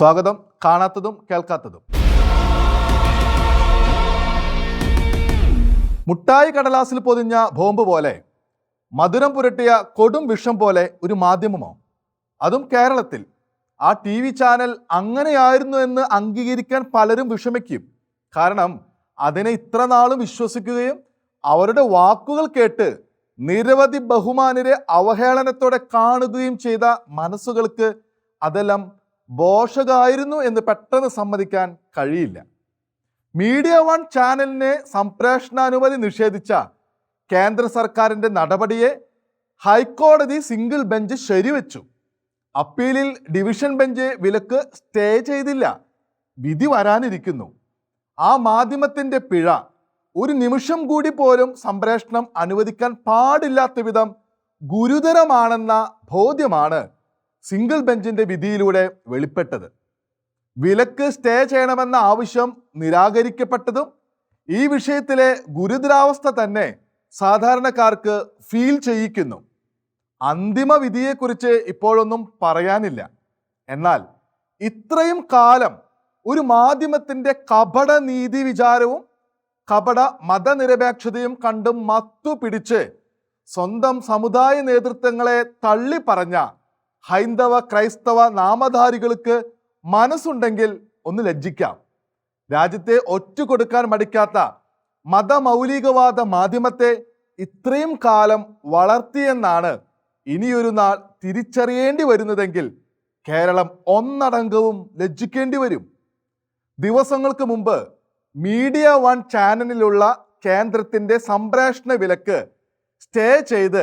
സ്വാഗതം. കാണാത്തതും കേൾക്കാത്തതും. മുട്ടായി കടലാസിൽ പൊതിഞ്ഞ ബോംബ് പോലെ, മധുരം പുരട്ടിയ കൊടും വിഷം പോലെ ഒരു മാധ്യമമോ? അതും കേരളത്തിൽ. ആ TV ചാനൽ അങ്ങനെയായിരുന്നു എന്ന് അംഗീകരിക്കാൻ പലരും വിഷമിക്കും. കാരണം അതിനെ ഇത്ര നാളും വിശ്വസിക്കുകയും അവരുടെ വാക്കുകൾ കേട്ട് നിരവധി ബഹുമാനരെ അവഹേളനത്തോടെ കാണുകയും ചെയ്ത മനസ്സുകൾക്ക് അതെല്ലാം പോഷകമായിരുന്നു എന്ന് പെട്ടെന്ന് സമ്മതിക്കാൻ കഴിയില്ല. മീഡിയ വൺ ചാനലിനെ സംപ്രേഷണാനുമതി നിഷേധിച്ച കേന്ദ്ര സർക്കാരിൻ്റെ നടപടിയെ ഹൈക്കോടതി സിംഗിൾ ബെഞ്ച് ശരിവെച്ചു. അപ്പീലിൽ ഡിവിഷൻ ബെഞ്ച് വിലക്ക് സ്റ്റേ ചെയ്തില്ല. വിധി വരാനിരിക്കുന്നു. ആ മാധ്യമത്തിൻ്റെ പിഴ ഒരു നിമിഷം കൂടി പോലും സംപ്രേഷണം അനുവദിക്കാൻ പാടില്ലാത്ത വിധം ഗുരുതരമാണെന്ന ബോധ്യമാണ് സിംഗിൾ ബെഞ്ചിൻ്റെ വിധിയിലൂടെ വെളിപ്പെട്ടത്. വിലക്ക് സ്റ്റേ ചെയ്യണമെന്ന ആവശ്യം നിരാകരിക്കപ്പെട്ടതും ഈ വിഷയത്തിലെ ഗുരുതരാവസ്ഥ തന്നെ സാധാരണക്കാർക്ക് ഫീൽ ചെയ്യിക്കുന്നു. അന്തിമ വിധിയെക്കുറിച്ച് ഇപ്പോഴൊന്നും പറയാനില്ല. എന്നാൽ ഇത്രയും കാലം ഒരു മാധ്യമത്തിൻ്റെ കപട നീതി വിചാരവും കപട മതനിരപേക്ഷതയും കണ്ടും മത്തു പിടിച്ച് സ്വന്തം സമുദായ നേതൃത്വങ്ങളെ തള്ളിപ്പറഞ്ഞ ഹൈന്ദവ ക്രൈസ്തവ നാമധാരികൾക്ക് മനസ്സുണ്ടെങ്കിൽ ഒന്ന് ലജ്ജിക്കാം. രാജ്യത്തെ ഒറ്റുകൊടുക്കാൻ മടിക്കാത്ത മതമൗലികവാദ മാധ്യമത്തെ ഇത്രയും കാലം വളർത്തിയെന്നാണ് ഇനിയൊരു നാൾ തിരിച്ചറിയേണ്ടി വരുന്നതെങ്കിൽ കേരളം ഒന്നടങ്കവും ലജ്ജിക്കേണ്ടി വരും. ദിവസങ്ങൾക്ക് മുമ്പ് മീഡിയ വൺ ചാനലിലുള്ള കേന്ദ്രത്തിൻ്റെ സംപ്രേഷണ വിലക്ക് സ്റ്റേ ചെയ്ത്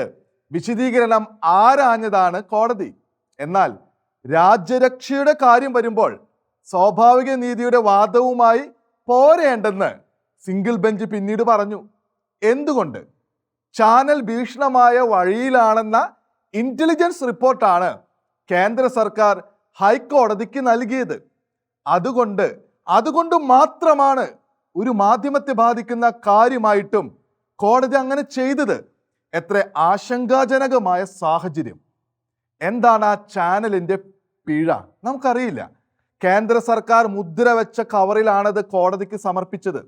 വിശദീകരണം ആരാഞ്ഞതാണ് കോടതി. എന്നാൽ രാജ്യരക്ഷയുടെ കാര്യം വരുമ്പോൾ സ്വാഭാവിക നീതിയുടെ വാദവുമായി പോരേണ്ടെന്ന് സിംഗിൾ ബെഞ്ച് പിന്നീട് പറഞ്ഞു. എന്തുകൊണ്ട്? ചാനൽ ഭീഷണമായ വഴിയിലാണെന്ന ഇന്റലിജൻസ് റിപ്പോർട്ടാണ് കേന്ദ്ര സർക്കാർ ഹൈക്കോടതിക്ക് നൽകിയത്. അതുകൊണ്ട് മാത്രമാണ് ഒരു മാധ്യമത്തെ ബാധിക്കുന്ന കാര്യമായിട്ടും കോടതി അങ്ങനെ ചെയ്തത്. എത്ര ആശങ്കാജനകമായ സാഹചര്യം! എന്താണ് ആ ചാനലിൻ്റെ പിഴ? നമുക്കറിയില്ല. കേന്ദ്ര സർക്കാർ മുദ്ര വെച്ച കവറിലാണത് കോടതിക്ക് സമർപ്പിച്ചത്.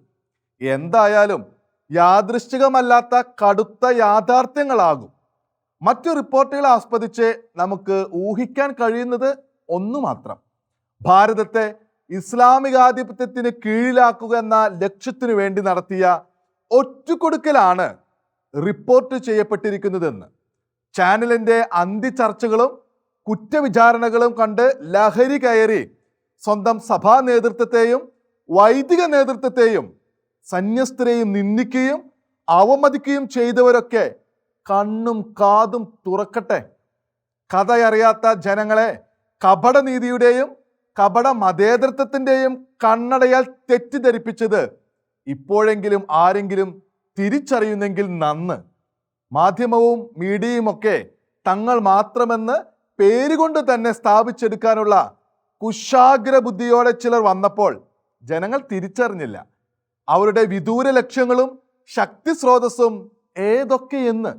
എന്തായാലും യാദൃശ്ചികമല്ലാത്ത കടുത്ത യാഥാർത്ഥ്യങ്ങളാകും. മറ്റു റിപ്പോർട്ടുകളെ ആസ്പദിച്ച് നമുക്ക് ഊഹിക്കാൻ കഴിയുന്നത് ഒന്നു മാത്രം: ഭാരതത്തെ ഇസ്ലാമികാധിപത്യത്തിന് കീഴിലാക്കുക എന്ന ലക്ഷ്യത്തിനു വേണ്ടി നടത്തിയ ഒറ്റുകൊടുക്കലാണ് റിപ്പോർട്ട് ചെയ്യപ്പെട്ടിരിക്കുന്നതെന്ന്. ചാനലിൻ്റെ അന്തിചർച്ചകളും കുറ്റവിചാരണകളും കണ്ട് ലഹരി കയറി സ്വന്തം സഭാ നേതൃത്വത്തെയും വൈദിക നേതൃത്വത്തെയും സന്യസ്തരെയും നിന്ദിക്കുകയും അവമതിക്കുകയും ചെയ്തവരൊക്കെ കണ്ണും കാതും തുറക്കട്ടെ. കഥയറിയാത്ത ജനങ്ങളെ കപടനീതിയുടെയും കപട മതേതൃത്വത്തിൻ്റെയും കണ്ണടയാൽ തെറ്റിദ്ധരിപ്പിച്ചത് ഇപ്പോഴെങ്കിലും ആരെങ്കിലും തിരിച്ചറിയുന്നെങ്കിൽ നന്ന്. മാധ്യമവും മീഡിയയുമൊക്കെ തങ്ങൾ മാത്രമെന്ന് പേരുകൊണ്ട് തന്നെ സ്ഥാപിച്ചെടുക്കാനുള്ള കുശാഗ്ര ബുദ്ധിയോടെ ചിലർ വന്നപ്പോൾ ജനങ്ങൾ തിരിച്ചറിഞ്ഞില്ല അവരുടെ വിദൂര ലക്ഷ്യങ്ങളും ശക്തി സ്രോതസ്സും ഏതൊക്കെയെന്ന്.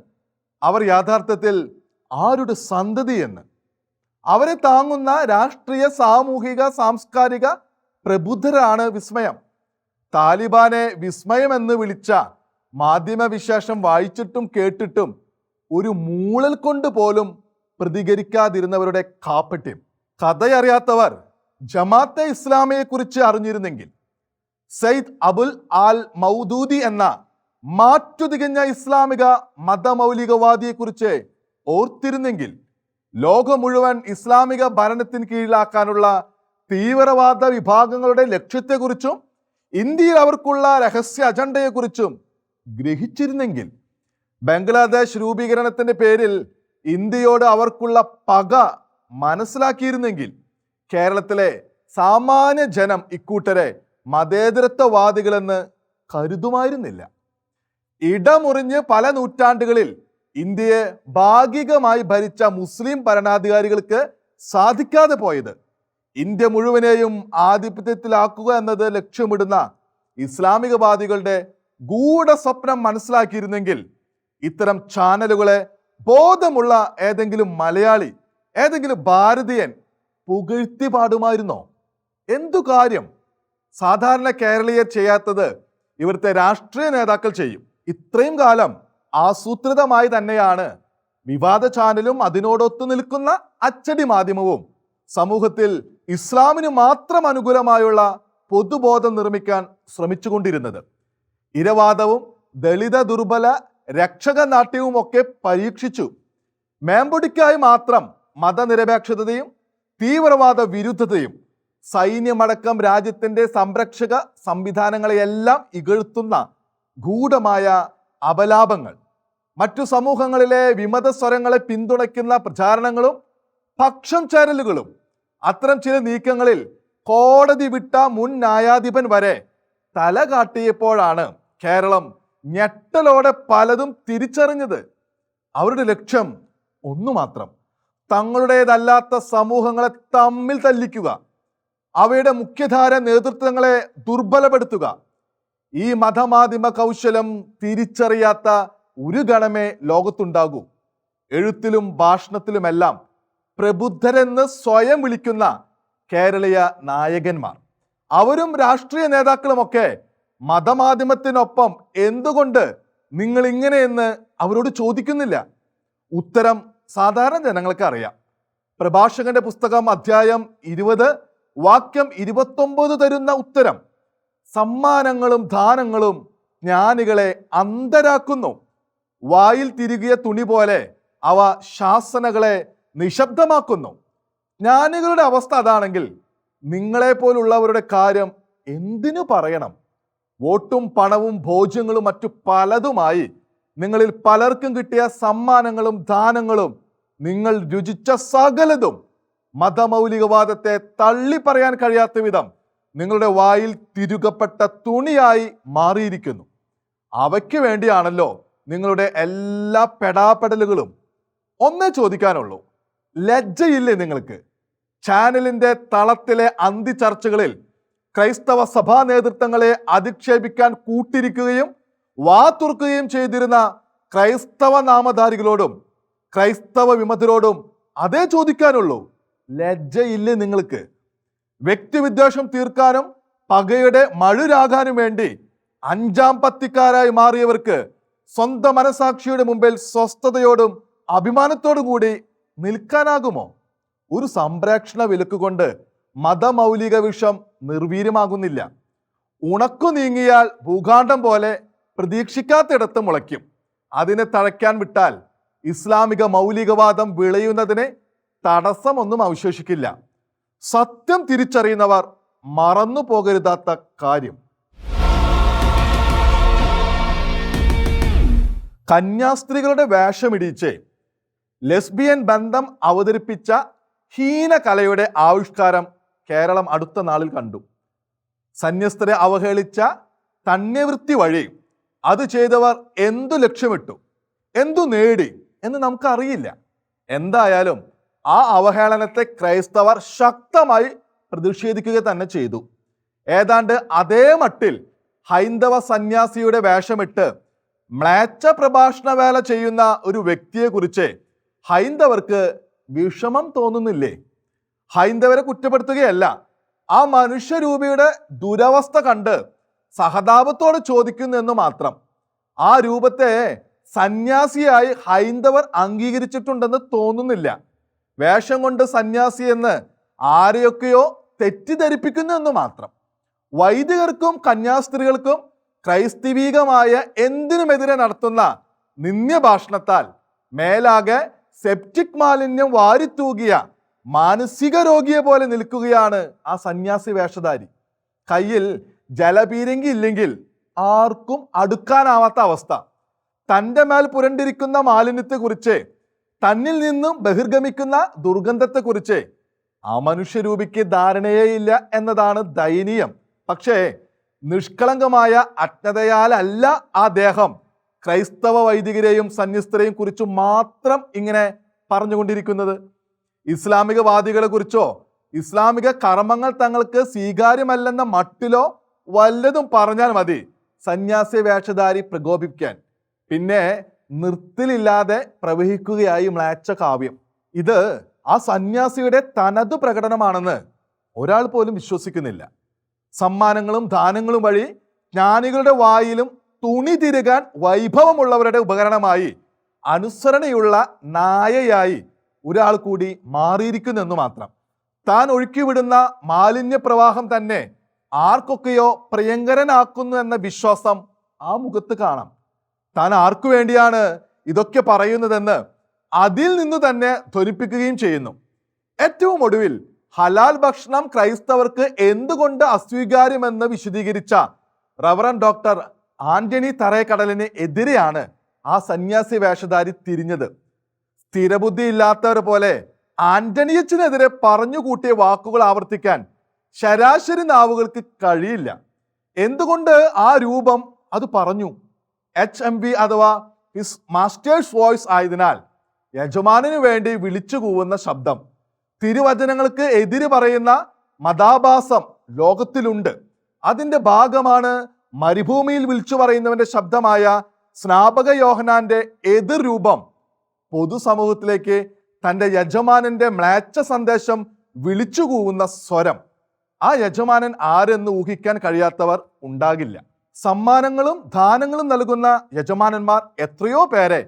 അവർ യഥാർത്ഥത്തിൽ ആരുടെ സന്തതിയെന്ന്. അവരെ താങ്ങുന്ന രാഷ്ട്രീയ, സാമൂഹിക, സാംസ്കാരിക പ്രബുദ്ധരാണ് വിസ്മയം. താലിബാനെ വിസ്മയമെന്ന് വിളിച്ച മാധ്യമവിശേഷം വായിച്ചിട്ടും കേട്ടിട്ടും ഒരു മൂളൽ കൊണ്ട് പോലും പ്രതികരിക്കാതിരുന്നവരുടെ കാപ്പട്യം. കഥയറിയാത്തവർ ജമാഅത്തെ ഇസ്ലാമിയെക്കുറിച്ച് അറിഞ്ഞിരുന്നെങ്കിൽ, സയ്യിദ് അബുൽ ആൽ മൗദൂദി എന്ന മാറ്റുതികഞ്ഞ ഇസ്ലാമിക മതമൗലികവാദിയെക്കുറിച്ച് ഓർത്തിരുന്നെങ്കിൽ, ലോകം മുഴുവൻ ഇസ്ലാമിക ഭരണത്തിന് കീഴിലാക്കാനുള്ള തീവ്രവാദ വിഭാഗങ്ങളുടെ ലക്ഷ്യത്തെക്കുറിച്ചും ഇന്ത്യയിൽ അവർക്കുള്ള രഹസ്യ അജണ്ടയെക്കുറിച്ചും ഗ്രഹിച്ചിരുന്നെങ്കിൽ, ബംഗ്ലാദേശ് രൂപീകരണത്തിൻ്റെ പേരിൽ ഇന്ത്യയോട് അവർക്കുള്ള പക മനസ്സിലാക്കിയിരുന്നെങ്കിൽ, കേരളത്തിലെ സാമാന്യ ജനം ഇക്കൂട്ടരെ മതേതരത്വവാദികളെന്ന് കരുതുമായിരുന്നില്ല. ഇടമുറിഞ്ഞ് പല നൂറ്റാണ്ടുകളിൽ ഇന്ത്യയെ ഭാഗികമായി ഭരിച്ച മുസ്ലിം ഭരണാധികാരികൾക്ക് സാധിക്കാതെ പോയത് ഇന്ത്യ മുഴുവനെയും ആധിപത്യത്തിലാക്കുക എന്നത് ലക്ഷ്യമിടുന്ന ഇസ്ലാമികവാദികളുടെ ഗൂഢസ്വപ്നം മനസ്സിലാക്കിയിരുന്നെങ്കിൽ, ഇത്തരം ചാനലുകളെ ബോധമുള്ള ഏതെങ്കിലും മലയാളി, ഏതെങ്കിലും ഭാരതീയൻ പുകഴ്ത്തി പാടുമായിരുന്നോ? എന്തു കാര്യം സാധാരണ കേരളീയർ ചെയ്യാത്തത് ഇവിടുത്തെ രാഷ്ട്രീയ നേതാക്കൾ ചെയ്യും. ഇത്രയും കാലം ആസൂത്രിതമായി തന്നെയാണ് വിവാദ ചാനലും അതിനോടൊത്തു നിൽക്കുന്ന അച്ചടി മാധ്യമവും സമൂഹത്തിൽ ഇസ്ലാമിന് മാത്രം അനുകൂലമായുള്ള പൊതുബോധം നിർമ്മിക്കാൻ ശ്രമിച്ചുകൊണ്ടിരുന്നത്. ഇരവാദവും ദളിത ദുർബല രക്ഷകനാട്യവും ഒക്കെ പരീക്ഷിച്ചു. മേമ്പൊടിക്കായി മാത്രം മതനിരപേക്ഷതയും തീവ്രവാദ വിരുദ്ധതയും സൈന്യമടക്കം രാജ്യത്തിന്റെ സംരക്ഷക സംവിധാനങ്ങളെയെല്ലാം ഇകഴ്ത്തുന്ന ഗൂഢമായ അപലാപങ്ങൾ, മറ്റു സമൂഹങ്ങളിലെ വിമത സ്വരങ്ങളെ പിന്തുണയ്ക്കുന്ന പ്രചാരണങ്ങളും പക്ഷം ചേരലുകളും, അത്തരം ചില നീക്കങ്ങളിൽ കോടതി വിട്ട മുൻ ന്യായാധിപൻ വരെ തല കാട്ടിയപ്പോഴാണ് കേരളം ഞെട്ടലോടെ പലതും തിരിച്ചറിഞ്ഞത്. അവരുടെ ലക്ഷ്യം ഒന്നു മാത്രം: തങ്ങളുടേതല്ലാത്ത സമൂഹങ്ങളെ തമ്മിൽ തല്ലിക്കുക, അവയുടെ മുഖ്യധാര നേതൃത്വങ്ങളെ ദുർബലപ്പെടുത്തുക. ഈ മതമാധ്യമ കൗശലം തിരിച്ചറിയാത്ത ഒരു ഗണമേ ലോകത്തുണ്ടാകൂ. എഴുത്തിലും ഭാഷണത്തിലുമെല്ലാം പ്രബുദ്ധരെന്ന് സ്വയം വിളിക്കുന്ന കേരളീയ നായകന്മാർ, അവരും രാഷ്ട്രീയ നേതാക്കളുമൊക്കെ മതമാധ്യമത്തിനൊപ്പം എന്തുകൊണ്ട് നിങ്ങൾ ഇങ്ങനെയെന്ന് അവരോട് ചോദിക്കുന്നില്ല? ഉത്തരം സാധാരണ ജനങ്ങൾക്ക് അറിയാം. പ്രഭാഷകന്റെ പുസ്തകം അധ്യായം 20 വാക്യം 29 തരുന്ന ഉത്തരം: സമ്മാനങ്ങളും ദാനങ്ങളും ജ്ഞാനികളെ അന്ധരാക്കുന്നു, വായിൽ തിരുകിയ തുണി പോലെ അവ ശാസനകളെ നിശബ്ദമാക്കുന്നു. ജ്ഞാനികളുടെ അവസ്ഥ അതാണെങ്കിൽ നിങ്ങളെപ്പോലുള്ളവരുടെ കാര്യം എന്തിനു പറയണം? വോട്ടും പണവും ഭോജ്യങ്ങളും മറ്റു പലതുമായി നിങ്ങളിൽ പലർക്കും കിട്ടിയ സമ്മാനങ്ങളും ദാനങ്ങളും നിങ്ങൾ രുചിച്ച സകലതും മതമൗലികവാദത്തെ തള്ളി പറയാൻ കഴിയാത്ത വിധം നിങ്ങളുടെ വായിൽ തിരുകപ്പെട്ട തുണിയായി മാറിയിരിക്കുന്നു. അവയ്ക്ക് വേണ്ടിയാണല്ലോ നിങ്ങളുടെ എല്ലാ പെടാപ്പെടലുകളും. ഒന്നേ ചോദിക്കാനുള്ളൂ, ലജ്ജയില്ലേ നിങ്ങൾക്ക്? ചാനലിന്റെ തളത്തിലെ അന്തിചർച്ചകളിൽ ക്രൈസ്തവ സഭാ നേതൃത്വങ്ങളെ അധിക്ഷേപിക്കാൻ കൂട്ടിരിക്കുകയും വാതുറക്കുകയും ചെയ്തിരുന്ന ക്രൈസ്തവ നാമധാരികളോടും ക്രൈസ്തവ വിമതരോടും അതേ ചോദിക്കാനുള്ളൂ. ലജ്ജയില്ലേ നിങ്ങൾക്ക്? വ്യക്തിവിദ്വേഷം തീർക്കാനും പകയുടെ മഴുരാകാനും വേണ്ടി അഞ്ചാം പത്തിക്കാരായി മാറിയവർക്ക് സ്വന്തം മനസാക്ഷിയുടെ മുമ്പിൽ സ്വസ്ഥതയോടും അഭിമാനത്തോടും കൂടി നിൽക്കാനാകുമോ? ഒരു സംപ്രേക്ഷണ വിലക്ക് കൊണ്ട് മതമൗലിക വിഷം നിർവീര്യമാകുന്നില്ല. ഉണക്കു നീങ്ങിയാൽ ഭൂഖണ്ഡം പോലെ പ്രതീക്ഷിക്കാത്തിടത്ത് മുളയ്ക്കും. അതിനെ തഴയ്ക്കാൻ വിട്ടാൽ ഇസ്ലാമിക മൗലികവാദം വിളയുന്നതിന് തടസ്സമൊന്നും അവശേഷിക്കില്ല. സത്യം തിരിച്ചറിയുന്നവർ മറന്നു പോകരുതാത്ത കാര്യം: കന്യാസ്ത്രീകളുടെ വേഷമിടിച്ച് ലെസ്ബിയൻ ബന്ധം അവതരിപ്പിച്ച ഹീനകലയുടെ ആവിഷ്കാരം കേരളം അടുത്ത നാളിൽ കണ്ടു. സന്യസ്തരെ അവഹേളിച്ച തണ്യവൃത്തി വഴി അത് ചെയ്തവർ എന്തു ലക്ഷ്യമിട്ടു, എന്തു നേടി എന്ന് നമുക്കറിയില്ല. എന്തായാലും ആ അവഹേളനത്തെ ക്രൈസ്തവർ ശക്തമായി പ്രതിഷേധിക്കുക തന്നെ ചെയ്തു. ഏതാണ്ട് അതേ മട്ടിൽ ഹൈന്ദവ സന്യാസിയുടെ വേഷമിട്ട് മ്ലേച്ഛ പ്രഭാഷണ വേല ചെയ്യുന്ന ഒരു വ്യക്തിയെക്കുറിച്ച് ഹൈന്ദവർക്ക് വിഷമം തോന്നുന്നില്ലേ? ഹൈന്ദവരെ കുറ്റപ്പെടുത്തുകയല്ല, ആ മനുഷ്യരൂപിയുടെ ദുരവസ്ഥ കണ്ട് സഹതാപത്തോടെ ചോദിക്കുന്നു എന്ന് മാത്രം. ആ രൂപത്തെ സന്യാസിയായി ഹൈന്ദവർ അംഗീകരിച്ചിട്ടുണ്ടെന്ന് തോന്നുന്നില്ല. വേഷം കൊണ്ട് സന്യാസി എന്ന് ആരെയൊക്കെയോ തെറ്റിദ്ധരിപ്പിക്കുന്നു എന്ന് മാത്രം. വൈദികർക്കും കന്യാസ്ത്രീകൾക്കും ക്രൈസ്തവീകമായ എന്തിനുമെതിരെ നടത്തുന്ന നിന്ദ്യഭാഷണത്താൽ മേലാകെ സെപ്റ്റിക് മാലിന്യം വാരിത്തൂകിയ മാനസിക രോഗിയെ പോലെ നിൽക്കുകയാണ് ആ സന്യാസി വേഷധാരി. കയ്യിൽ ജലപീരങ്കി ഇല്ലെങ്കിൽ ആർക്കും അടുക്കാനാവാത്ത അവസ്ഥ. തൻ്റെ മേൽ പുരണ്ടിരിക്കുന്ന മാലിന്യത്തെക്കുറിച്ച്, തന്നിൽ നിന്നും ബഹിർഗമിക്കുന്ന ദുർഗന്ധത്തെക്കുറിച്ച് ആ മനുഷ്യരൂപിക്ക് ധാരണയേയില്ല എന്നതാണ് ദയനീയം. പക്ഷേ നിഷ്കളങ്കമായ അജ്ഞതയാലല്ല ആ ദേഹം ക്രൈസ്തവ വൈദികരെയും സന്യസ്തരെയും കുറിച്ച് മാത്രം ഇങ്ങനെ പറഞ്ഞുകൊണ്ടിരിക്കുന്നത്. ഇസ്ലാമികവാദികളെ കുറിച്ചോ ഇസ്ലാമിക കർമ്മങ്ങൾ തങ്ങൾക്ക് സ്വീകാര്യമല്ലെന്ന മട്ടിലോ വല്ലതും പറഞ്ഞാൽ മതി സന്യാസി വേഷധാരി പ്രകോപിക്കാൻ. പിന്നെ നിർത്തലില്ലാതെ പ്രവഹിക്കുകയായി മ്ലേച്ഛ കാവ്യം. ഇത് ആ സന്യാസിയുടെ തനതു പ്രകടനമാണെന്ന് ഒരാൾ പോലും വിശ്വസിക്കുന്നില്ല. സമ്മാനങ്ങളും ദാനങ്ങളും വഴി ജ്ഞാനികളുടെ വായിലും തുണി തിരുകാൻ വൈഭവമുള്ളവരുടെ ഉപകരണമായി അനുസരണയുള്ള നായയായി ഒരാൾ കൂടി മാറിയിരിക്കുന്നെന്നു മാത്രം. താൻ ഒഴുക്കിവിടുന്ന മാലിന്യപ്രവാഹം തന്നെ ആർക്കൊക്കെയോ പ്രിയങ്കരനാക്കുന്നു എന്ന വിശ്വാസം ആ മുഖത്ത് കാണാം. താൻ ആർക്കു വേണ്ടിയാണ് ഇതൊക്കെ പറയുന്നതെന്ന് അതിൽ നിന്ന് തന്നെ ധ്വനിപ്പിക്കുകയും ചെയ്യുന്നു. ഏറ്റവും ഒടുവിൽ ഹലാൽ ഭക്ഷണം ക്രൈസ്തവർക്ക് എന്തുകൊണ്ട് അസ്വീകാര്യമെന്ന് വിശദീകരിച്ച റവറൻ ഡോക്ടർ ആന്റണി തറേക്കടലിന് എതിരെയാണ് ആ സന്യാസി വേഷധാരി തിരിഞ്ഞത്. സ്ഥിരബുദ്ധി ഇല്ലാത്തവർ പോലെ ആന്റണിയച്ചനെതിരെ പറഞ്ഞുകൂട്ടിയ വാക്കുകൾ ആവർത്തിക്കാൻ ശരാശരി നാവുകൾക്ക് കഴിയില്ല. എന്തുകൊണ്ട് ആ രൂപം അത് പറഞ്ഞു? HMV അഥവാ ഹിസ് മാസ്റ്റേഴ്സ് വോയിസ് ആയതിനാൽ യജമാനു വേണ്ടി വിളിച്ചു കൂവുന്ന ശബ്ദം. തിരുവചനങ്ങൾക്ക് എതിര് പറയുന്ന മതാഭാസം ലോകത്തിലുണ്ട്. അതിൻ്റെ ഭാഗമാണ് മരുഭൂമിയിൽ വിളിച്ചു പറയുന്നവന്റെ ശബ്ദമായ സ്നാപക യോഹന്നാന്റെ എതിർ രൂപം പൊതുസമൂഹത്തിലേക്ക് തൻ്റെ യജമാനന്റെ മ്ലേച്ഛ സന്ദേശം വിളിച്ചു കൂവുന്ന സ്വരം. ആ യജമാനൻ ആരെന്ന് ഊഹിക്കാൻ കഴിയാത്തവർ ഉണ്ടാകില്ല. സമ്മാനങ്ങളും ദാനങ്ങളും നൽകുന്ന യജമാനന്മാർ എത്രയോ പേരെ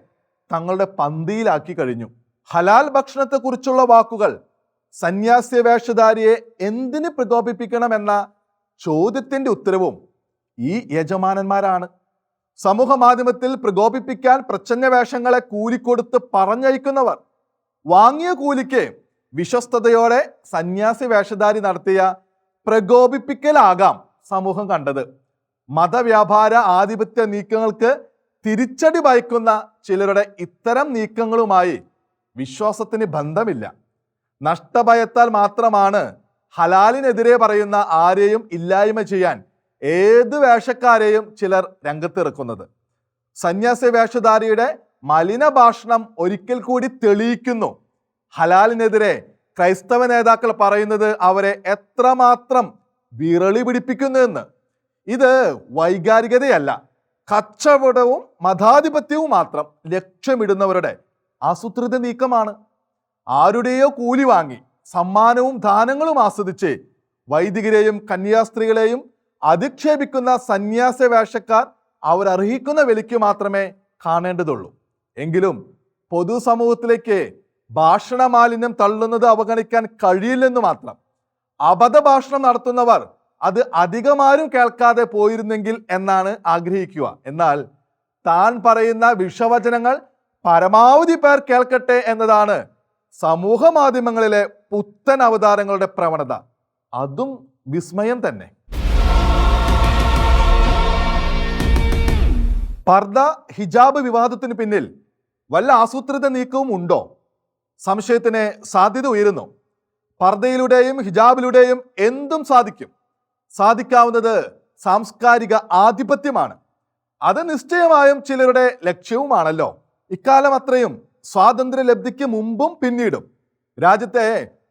തങ്ങളുടെ പന്തിയിലാക്കി കഴിഞ്ഞു. ഹലാൽ ഭക്ഷണത്തെക്കുറിച്ചുള്ള വാക്കുകൾ സന്യാസി വേഷധാരിയെ എന്തിന് പ്രകോപിപ്പിക്കണമെന്ന ചോദ്യത്തിന്റെ ഉത്തരവും ഈ യജമാനന്മാരാണ്. സമൂഹ മാധ്യമത്തിൽ പ്രകോപിപ്പിക്കാൻ പ്രച്ഛന്ന വേഷങ്ങളെ കൂലിക്കൊടുത്ത് പറഞ്ഞയക്കുന്നവർ വാങ്ങിയ കൂലിക്ക് വിശ്വസ്തയോടെ സന്യാസി വേഷധാരി നടത്തിയ പ്രകോപിപ്പിക്കലാകാം സമൂഹം കണ്ടത്. മതവ്യാപാര ആധിപത്യ നീക്കങ്ങൾക്ക് തിരിച്ചടി ഭയക്കുന്ന ചിലരുടെ ഇത്തരം നീക്കങ്ങളുമായി വിശ്വാസത്തിന് ബന്ധമില്ല. നഷ്ടഭയത്താൽ മാത്രമാണ് ഹലാലിനെതിരെ പറയുന്ന ആരെയും ഇല്ലായ്മ ചെയ്യാൻ ഏത് വേഷക്കാരെയും ചിലർ രംഗത്തിറക്കുന്നത്. സന്യാസി വേഷധാരിയുടെ മലിന ഭാഷണം ഒരിക്കൽ കൂടി തെളിയിക്കുന്നു ഹലാലിനെതിരെ ക്രൈസ്തവ നേതാക്കൾ പറയുന്നത് അവരെ എത്രമാത്രം വിരളി പിടിപ്പിക്കുന്നു എന്ന്. ഇത് വൈകാരികതയല്ല, കച്ചവടവും മതാധിപത്യവും മാത്രം ലക്ഷ്യമിടുന്നവരുടെ ആസൂത്രിത നീക്കമാണ്. ആരുടെയോ കൂലി വാങ്ങി സമ്മാനവും ദാനങ്ങളും ആസ്വദിച്ച് വൈദികരെയും കന്യാസ്ത്രീകളെയും അധിക്ഷേപിക്കുന്ന സന്യാസ വേഷക്കാർ അവരർഹിക്കുന്ന വിലയ്ക്ക് മാത്രമേ കാണേണ്ടതുള്ളൂ. എങ്കിലും പൊതുസമൂഹത്തിലേക്ക് ഭാഷണ മാലിന്യം തള്ളുന്നത് അവഗണിക്കാൻ കഴിയില്ലെന്ന് മാത്രം. അബദ്ധഭാഷണം നടത്തുന്നവർ അത് അധികമാരും കേൾക്കാതെ പോയിരുന്നെങ്കിൽ എന്നാണ് ആഗ്രഹിക്കുക. എന്നാൽ താൻ പറയുന്ന വിഷവചനങ്ങൾ പരമാവധി പേർ കേൾക്കട്ടെ എന്നതാണ് സമൂഹ മാധ്യമങ്ങളിലെ പുത്തൻ അവതാരങ്ങളുടെ പ്രവണത. അതും വിസ്മയം തന്നെ. പർദ ഹിജാബ് വിവാദത്തിന് പിന്നിൽ വല്ല ആസൂത്രിത നീക്കവും ഉണ്ടോ? സംശയത്തിന് സാധ്യത ഉയരുന്നു. പർദയിലൂടെയും ഹിജാബിലൂടെയും എന്തും സാധിക്കും. സാധിക്കാവുന്നത് സാംസ്കാരിക ആധിപത്യമാണ്. അത് നിശ്ചയമായും ചിലരുടെ ലക്ഷ്യവുമാണല്ലോ. ഇക്കാലം അത്രയും സ്വാതന്ത്ര്യലബ്ധിക്ക് മുമ്പും പിന്നീടും രാജ്യത്തെ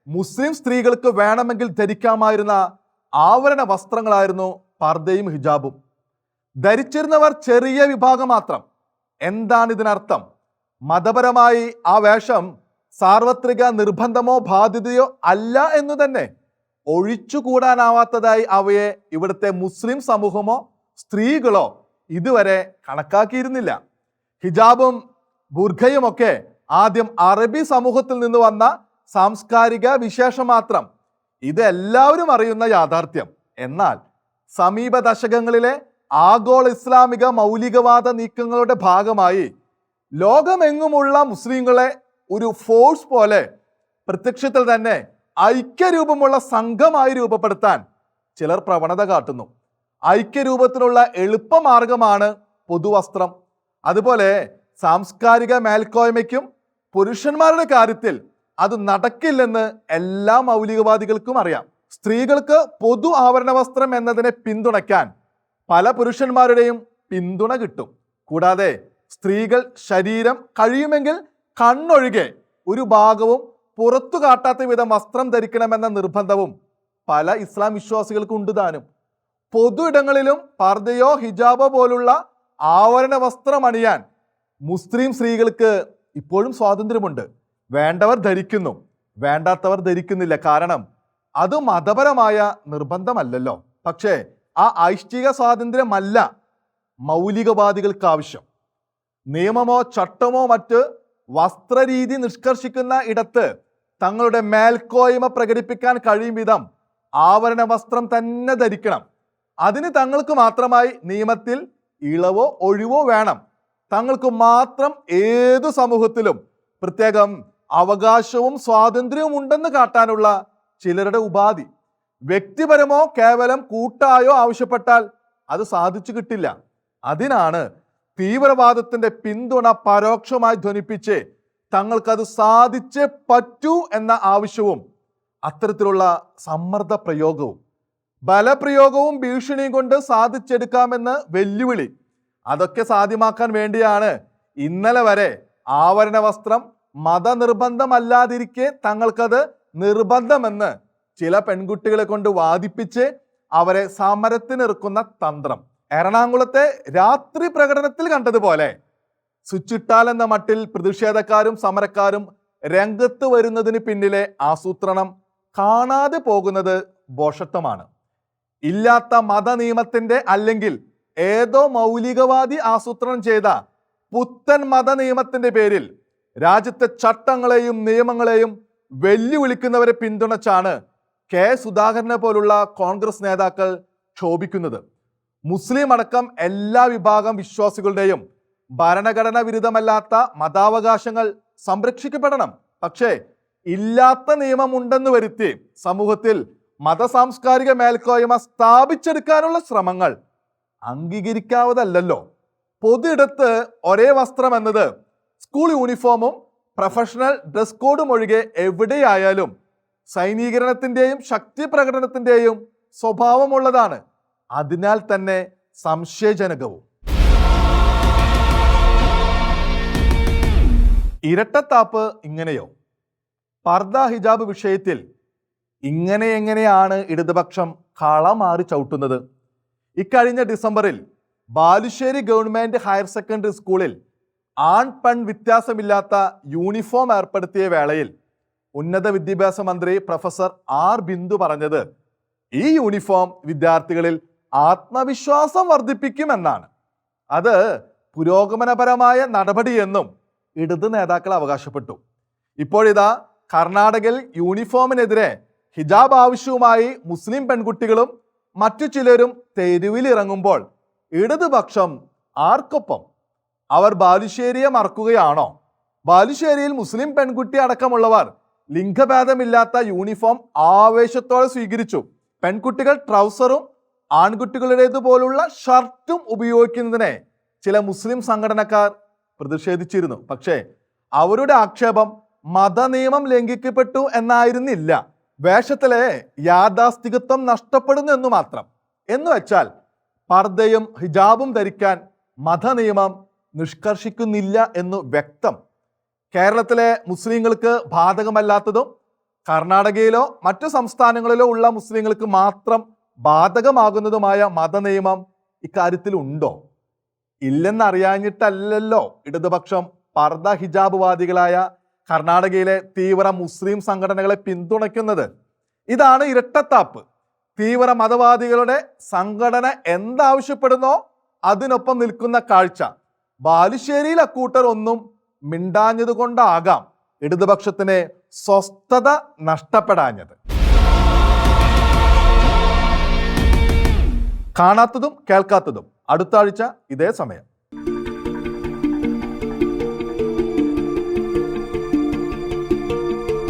മുസ്ലിം സ്ത്രീകൾക്ക് വേണമെങ്കിൽ ധരിക്കാമായിരുന്ന ആവരണ വസ്ത്രങ്ങളായിരുന്നു പർദയും ഹിജാബും. ധരിച്ചിരുന്നവർ ചെറിയ വിഭാഗം മാത്രം. എന്താണ് ഇതിനർത്ഥം? മതപരമായി ആ വേഷം സാർവത്രിക നിർബന്ധമോ ബാധ്യതയോ അല്ല എന്ന് തന്നെ. ഒഴിച്ചുകൂടാനാവാത്തതായി അവയെ ഇവിടുത്തെ മുസ്ലിം സമൂഹമോ സ്ത്രീകളോ ഇതുവരെ കണക്കാക്കിയിരുന്നില്ല. ഹിജാബും ബുർഖയുമൊക്കെ ആദ്യം അറബി സമൂഹത്തിൽ നിന്ന് വന്ന സാംസ്കാരിക വിശേഷം മാത്രം. ഇത് എല്ലാവരും അറിയുന്ന യാഥാർത്ഥ്യം. എന്നാൽ സമീപ ദശകങ്ങളിലെ ആഗോള ഇസ്ലാമിക മൗലികവാദ നീക്കങ്ങളുടെ ഭാഗമായി ലോകമെങ്ങുമുള്ള മുസ്ലിങ്ങളെ ഒരു ഫോഴ്സ് പോലെ പ്രത്യക്ഷത്തിൽ തന്നെ ഐക്യരൂപമുള്ള സംഘമായി രൂപപ്പെടുത്താൻ ചിലർ പ്രവണത കാട്ടുന്നു. ഐക്യരൂപത്തിനുള്ള എളുപ്പമാർഗമാണ് പൊതുവസ്ത്രം. അതുപോലെ സാംസ്കാരിക മേൽക്കോയ്മയ്ക്കും പുരുഷന്മാരുടെ കാര്യത്തിൽ അത് നടക്കില്ലെന്ന് എല്ലാ മൗലികവാദികൾക്കും അറിയാം. സ്ത്രീകൾക്ക് പൊതു ആവരണ വസ്ത്രം എന്നതിനെ പിന്തുണയ്ക്കാൻ പല പുരുഷന്മാരുടെയും പിന്തുണ കിട്ടും. കൂടാതെ സ്ത്രീകൾ ശരീരം കഴിയുമെങ്കിൽ കണ്ണൊഴികെ ഒരു ഭാഗവും പുറത്തു കാട്ടാത്ത വിധം വസ്ത്രം ധരിക്കണമെന്ന നിർബന്ധവും പല ഇസ്ലാം വിശ്വാസികൾക്കും ഉണ്ട് താനും. പൊതു ഇടങ്ങളിലും പർദയോ ഹിജാബോ പോലുള്ള ആവരണ വസ്ത്രം അണിയാൻ മുസ്ലിം സ്ത്രീകൾക്ക് ഇപ്പോഴും സ്വാതന്ത്ര്യമുണ്ട്. വേണ്ടവർ ധരിക്കുന്നു, വേണ്ടാത്തവർ ധരിക്കുന്നില്ല. കാരണം അത് മതപരമായ നിർബന്ധമല്ലല്ലോ. പക്ഷേ ആ ഐച്ഛിക സ്വാതന്ത്ര്യമല്ല മൗലികവാദികൾക്ക് ആവശ്യം. നിയമമോ ചട്ടമോ മറ്റ് വസ്ത്രരീതി നിഷ്കർഷിക്കുന്ന ഇടത്ത് തങ്ങളുടെ മേൽക്കോയ്മ പ്രകടിപ്പിക്കാൻ കഴിയും വിധം ആവരണ വസ്ത്രം തന്നെ ധരിക്കണം. അതിന് തങ്ങൾക്ക് മാത്രമായി നിയമത്തിൽ ഇളവോ ഒഴിവോ വേണം. തങ്ങൾക്ക് മാത്രം ഏതു സമൂഹത്തിലും പ്രത്യേകം അവകാശവും സ്വാതന്ത്ര്യവും ഉണ്ടെന്ന് കാട്ടാനുള്ള ചിലരുടെ ഉപാധി. വ്യക്തിപരമോ കേവലം കൂട്ടായോ ആവശ്യപ്പെട്ടാൽ അത് സാധിച്ചു കിട്ടില്ല. അതിനാണ് തീവ്രവാദത്തിന്റെ പിന്തുണ പരോക്ഷമായി ധ്വനിപ്പിച്ച് തങ്ങൾക്കത് സാധിച്ചേ പറ്റൂ എന്ന ആവശ്യവും അത്തരത്തിലുള്ള സമ്മർദ്ദ പ്രയോഗവും ബലപ്രയോഗവും ഭീഷണിയും കൊണ്ട് സാധിച്ചെടുക്കാമെന്ന് വെല്ലുവിളി. അതൊക്കെ സാധ്യമാക്കാൻ വേണ്ടിയാണ് ഇന്നലെ വരെ ആവരണ വസ്ത്രം മതനിർബന്ധമല്ലാതിരിക്കെ തങ്ങൾക്കത് നിർബന്ധമെന്ന് ചില പെൺകുട്ടികളെ കൊണ്ട് വാദിപ്പിച്ച് അവരെ സമരത്തിനിറക്കുന്ന തന്ത്രം. എറണാകുളത്തെ രാത്രി പ്രകടനത്തിൽ കണ്ടതുപോലെ സ്വിച്ചിട്ടാൽ എന്ന മട്ടിൽ പ്രതിഷേധക്കാരും സമരക്കാരും രംഗത്ത് വരുന്നതിന് പിന്നിലെ ആസൂത്രണം കാണാതെ പോകുന്നത് ഭോഷത്വമാണ്. ഇല്ലാത്ത മതനിയമത്തിന്റെ അല്ലെങ്കിൽ ഏതോ മൗലികവാദി ആസൂത്രണം ചെയ്ത പുത്തൻ മതനിയമത്തിന്റെ പേരിൽ രാജ്യത്തെ ചട്ടങ്ങളെയും നിയമങ്ങളെയും വെല്ലുവിളിക്കുന്നവരെ പിന്തുണച്ചാണ് കെ സുധാകരനെ പോലുള്ള കോൺഗ്രസ് നേതാക്കൾ ക്ഷോഭിക്കുന്നത്. മുസ്ലിം അടക്കം എല്ലാ വിഭാഗം വിശ്വാസികളുടെയും ഭരണഘടന വിരുദ്ധമല്ലാത്ത മതാവകാശങ്ങൾ സംരക്ഷിക്കപ്പെടണം. പക്ഷേ ഇല്ലാത്ത നിയമമുണ്ടെന്ന് വരുത്തി സമൂഹത്തിൽ മതസാംസ്കാരിക മേൽക്കോയ്മ സ്ഥാപിച്ചെടുക്കാനുള്ള ശ്രമങ്ങൾ അംഗീകരിക്കാവതല്ലോ. പൊതു ഇടത്ത് ഒരേ വസ്ത്രം എന്നത് സ്കൂൾ യൂണിഫോമും പ്രൊഫഷണൽ ഡ്രസ് കോഡും ഒഴികെ എവിടെയായാലും സൈനീകരണത്തിന്റെയും ശക്തി പ്രകടനത്തിന്റെയും സ്വഭാവമുള്ളതാണ്. അതിനാൽ തന്നെ സംശയജനകവും. ഇരട്ടത്താപ്പ് ഇങ്ങനെയോ? പർദ ഹിജാബ് വിഷയത്തിൽ എങ്ങനെയാണ് ഇടതുപക്ഷം കളമാറി ചവിട്ടുന്നത്? ഇക്കഴിഞ്ഞ ഡിസംബറിൽ ബാലുശ്ശേരി ഗവൺമെന്റ് ഹയർ സെക്കൻഡറി സ്കൂളിൽ ആൺ പെൺ വ്യത്യാസമില്ലാത്ത യൂണിഫോം ഏർപ്പെടുത്തിയ വേളയിൽ ഉന്നത വിദ്യാഭ്യാസ മന്ത്രി പ്രൊഫസർ ആർ ബിന്ദു പറഞ്ഞത് ഈ യൂണിഫോം വിദ്യാർത്ഥികളിൽ ആത്മവിശ്വാസം വർദ്ധിപ്പിക്കുമെന്നാണ്. അത് പുരോഗമനപരമായ നടപടിയെന്നും ഇടത് നേതാക്കൾ അവകാശപ്പെട്ടു. ഇപ്പോഴിതാ കർണാടകയിൽ യൂണിഫോമിനെതിരെ ഹിജാബ് ആവശ്യവുമായി മുസ്ലിം പെൺകുട്ടികളും മറ്റു ചിലരും തെരുവിലിറങ്ങുമ്പോൾ ഇടതുപക്ഷം ആർക്കൊപ്പം? അവർ ബാലുശ്ശേരിയെ മറക്കുകയാണോ? ബാലുശ്ശേരിയിൽ മുസ്ലിം പെൺകുട്ടി അടക്കമുള്ളവർ ലിംഗഭേദമില്ലാത്ത യൂണിഫോം ആവേശത്തോടെ സ്വീകരിച്ചു. പെൺകുട്ടികൾ ട്രൗസറും ആൺകുട്ടികളുടേതുപോലുള്ള ഷർട്ടും ഉപയോഗിക്കുന്നതിനെ ചില മുസ്ലിം സംഘടനക്കാർ പ്രതിഷേധിച്ചിരുന്നു. പക്ഷേ അവരുടെ ആക്ഷേപം മതനിയമം ലംഘിക്കപ്പെട്ടു എന്നായിരുന്നില്ല, വേഷത്തിലെ യാഥാസ്ഥികത്വം നഷ്ടപ്പെടുന്നു എന്നു മാത്രം. എന്ന് വെച്ചാൽ പർദ്ദയും ഹിജാബും ധരിക്കാൻ മതനിയമം നിഷ്കർഷിക്കുന്നില്ല എന്നു വ്യക്തം. കേരളത്തിലെ മുസ്ലിങ്ങൾക്ക് ബാധകമല്ലാത്തതും കർണാടകയിലോ മറ്റു സംസ്ഥാനങ്ങളിലോ ഉള്ള മുസ്ലിങ്ങൾക്ക് മാത്രം ബാധകമാകുന്നതുമായ മതനിയമം ഇക്കാര്യത്തിൽ ഉണ്ടോ? ഇല്ലെന്നറിയാഞ്ഞിട്ടല്ലല്ലോ ഇടതുപക്ഷം പർദ്ദ ഹിജാബ് വാദികളായ കർണാടകയിലെ തീവ്ര മുസ്ലിം സംഘടനകളെ പിന്തുണയ്ക്കുന്നത്. ഇതാണ് ഇരട്ടത്താപ്പ്. തീവ്ര മതവാദികളുടെ സംഘടന എന്താവശ്യപ്പെടുന്നോ അതിനൊപ്പം നിൽക്കുന്ന കാഴ്ച. ബാലുശ്ശേരിയിൽ അക്കൂട്ടർ ഒന്നും മിണ്ടാഞ്ഞതുകൊണ്ടാകാം ഇടതുപക്ഷത്തിന് സ്വസ്ഥത നഷ്ടപ്പെടാഞ്ഞത്. കാണാത്തതും കേൾക്കാത്തതും അടുത്ത ആഴ്ച ഇതേ സമയം.